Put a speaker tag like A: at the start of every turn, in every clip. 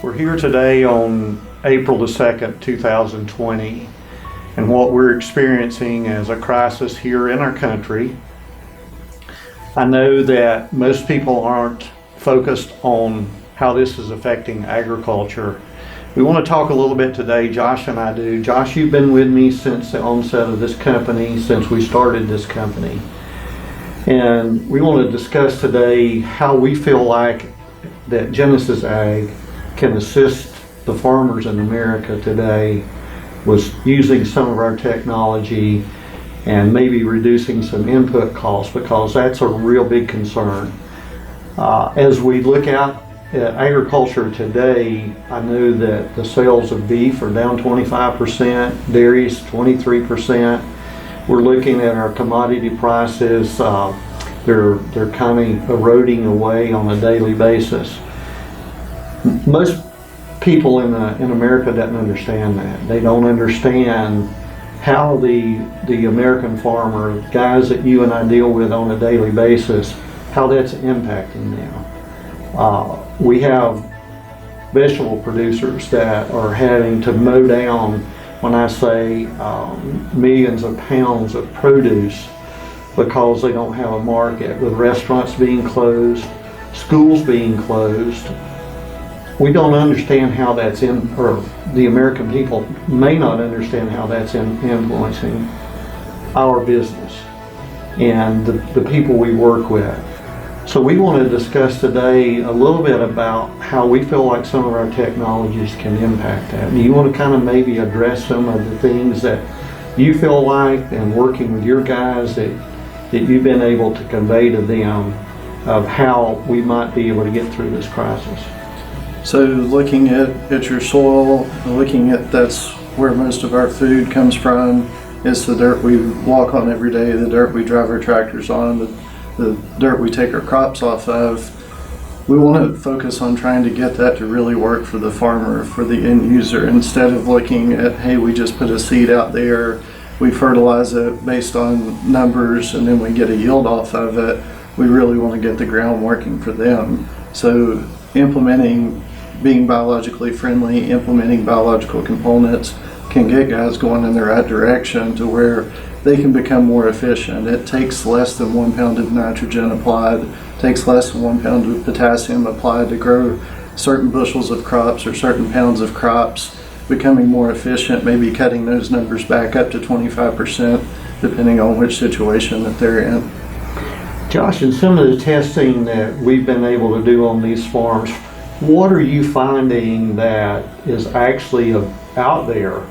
A: We're here today on April the 2nd, 2020, and what we're experiencing as a crisis here in our country. I know that most people aren't focused on how this is affecting agriculture. We want to talk a little bit today, Josh and I do. Josh, you've been with me since the onset of this company, since we started this company. And we want to discuss today how we feel like that Genesis Ag can assist the farmers in America today with using some of our technology and maybe reducing some input costs, because that's a real big concern. As we look out at agriculture today, I know that the sales of beef are down 25%, dairy's 23%. We're looking at our commodity prices, they're kind of eroding away on a daily basis. Most people in America don't understand that. They don't understand how the American farmer, guys that you and I deal with on a daily basis, how that's impacting them. We have vegetable producers that are having to mow down, when I say millions of pounds of produce, because they don't have a market, with restaurants being closed, schools being closed. We don't understand how that's or the American people may not understand how that's influencing our business and the people we work with. So we want to discuss today a little bit about how we feel like some of our technologies can impact that. Do you want to kind of maybe address some of the things that you feel like, and working with your guys, that you've been able to convey to them of how we might be able to get through this crisis?
B: So looking at your soil, looking at that's where most of our food comes from. It's the dirt we walk on every day, the dirt we drive our tractors on, the dirt we take our crops off of. We want to focus on trying to get that to really work for the farmer, for the end user, instead of looking at, hey, we just put a seed out there, we fertilize it based on numbers, and then we get a yield off of it. We really want to get the ground working for them. So being biologically friendly, implementing biological components can get guys going in the right direction to where they can become more efficient. It takes less than 1 pound of nitrogen applied, takes less than 1 pound of potassium applied to grow certain bushels of crops or certain pounds of crops, becoming more efficient, maybe cutting those numbers back up to 25%, depending on which situation that they're in.
A: Josh, in some of the testing that we've been able to do on these farms, what are you finding that is actually out there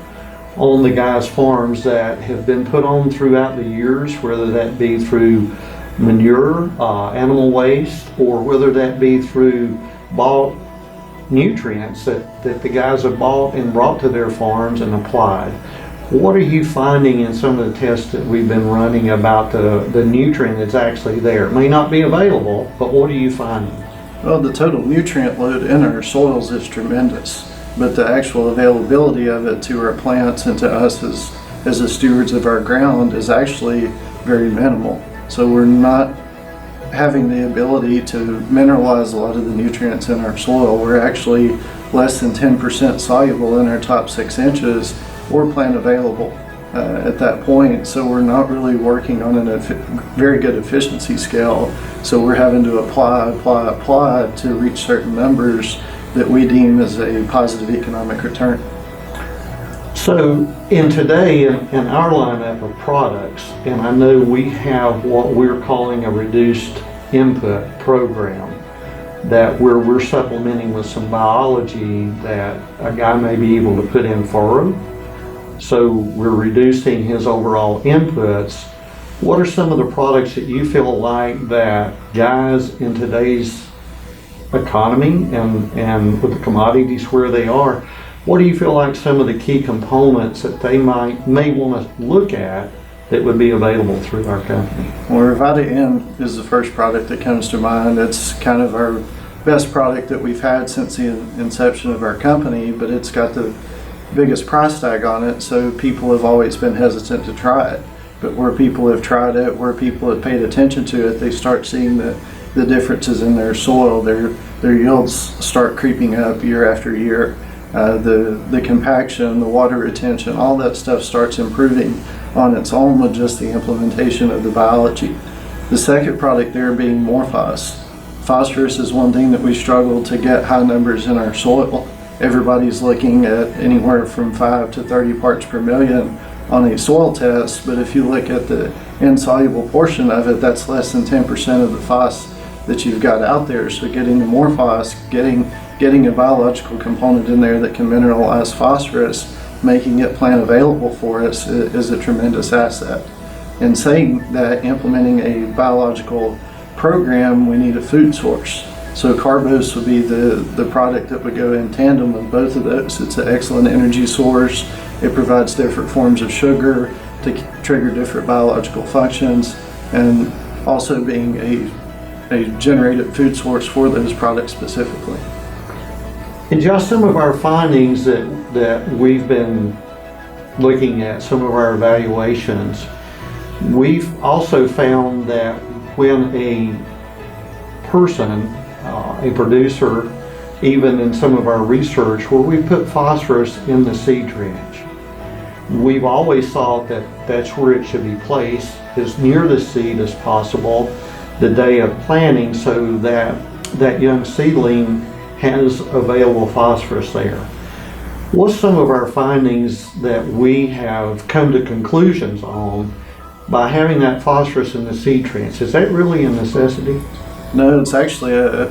A: on the guys' farms that have been put on throughout the years, whether that be through manure, animal waste, or whether that be through bought nutrients that the guys have bought and brought to their farms and applied? What are you finding in some of the tests that we've been running about the nutrient that's actually there? It may not be available, but what are you finding?
B: Well, the total nutrient load in our soils is tremendous, but the actual availability of it to our plants and to us as the stewards of our ground is actually very minimal. So we're not having the ability to mineralize a lot of the nutrients in our soil. We're actually less than 10% soluble in our top 6 inches or plant available at that point. So we're not really working on a very good efficiency scale. So we're having to apply to reach certain numbers that we deem as a positive economic return.
A: So in our lineup of products, and I know we have what we're calling a reduced input program, that we're supplementing with some biology that a guy may be able to put in furrow. So we're reducing his overall inputs. What are some of the products that you feel like that guys in today's economy and with the commodities where they are, what do you feel like some of the key components that they may want to look at that would be available through our company?
B: Well, Revita-N is the first product that comes to mind. It's kind of our best product that we've had since the inception of our company, but it's got the biggest price tag on it, so people have always been hesitant to try it. But where people have tried it, where people have paid attention to it, they start seeing that the differences in their soil, their yields start creeping up year after year. The compaction, the water retention, all that stuff starts improving on its own with just the implementation of the biology. The second product there being Morphos. Phosphorus is one thing that we struggle to get high numbers in our soil. Everybody's looking at anywhere from 5 to 30 parts per million on a soil test, but if you look at the insoluble portion of it, that's less than 10% of the phos that you've got out there. So getting the Morphos, getting a biological component in there that can mineralize phosphorus, making it plant available for us is a tremendous asset. In saying that, implementing a biological program, we need a food source. So Carbose would be the product that would go in tandem with both of those. It's an excellent energy source. It provides different forms of sugar to trigger different biological functions, and also being a generated food source for those products specifically.
A: And just some of our findings that we've been looking at, some of our evaluations, we've also found that when a person, a producer, even in some of our research where we put phosphorus in the seed trench, we've always thought that that's where it should be placed, as near the seed as possible the day of planting, so that that young seedling has available phosphorus there. What's some of our findings that we have come to conclusions on by having that phosphorus in the seed trench? Is that really a necessity?
B: No, it's actually a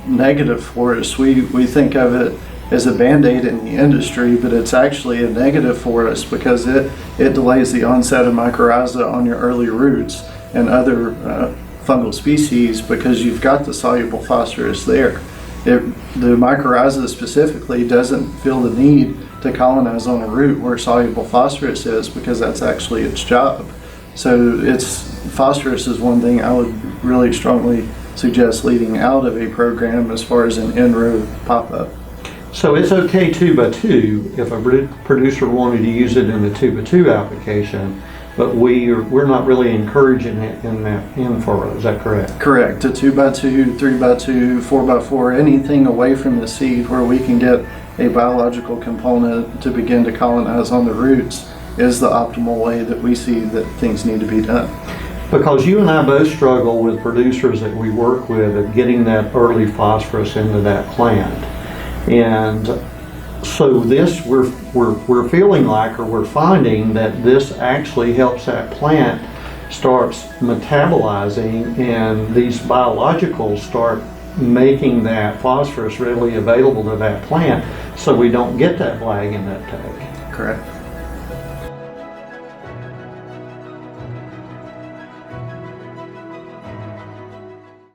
B: negative for us. We think of it as a band-aid in the industry, but it's actually a negative for us because it delays the onset of mycorrhiza on your early roots and other fungal species, because you've got the soluble phosphorus there. The mycorrhiza specifically doesn't feel the need to colonize on a root where soluble phosphorus is, because that's actually its job. So phosphorus is one thing I would really strongly suggest leading out of a program as far as an in-row pop-up.
A: So it's okay 2x2 if a producer wanted to use it in the 2x2 application, but we're not really encouraging it in that in-furrow. Is that correct?
B: Correct. A 2x2, 3x2, 4x4, anything away from the seed where we can get a biological component to begin to colonize on the roots is the optimal way that we see that things need to be done.
A: Because you and I both struggle with producers that we work with at getting that early phosphorus into that plant. And so this, we're feeling like, or we're finding that this actually helps that plant starts metabolizing, and these biologicals start making that phosphorus readily available to that plant, so we don't get that lag in that tank.
B: Correct.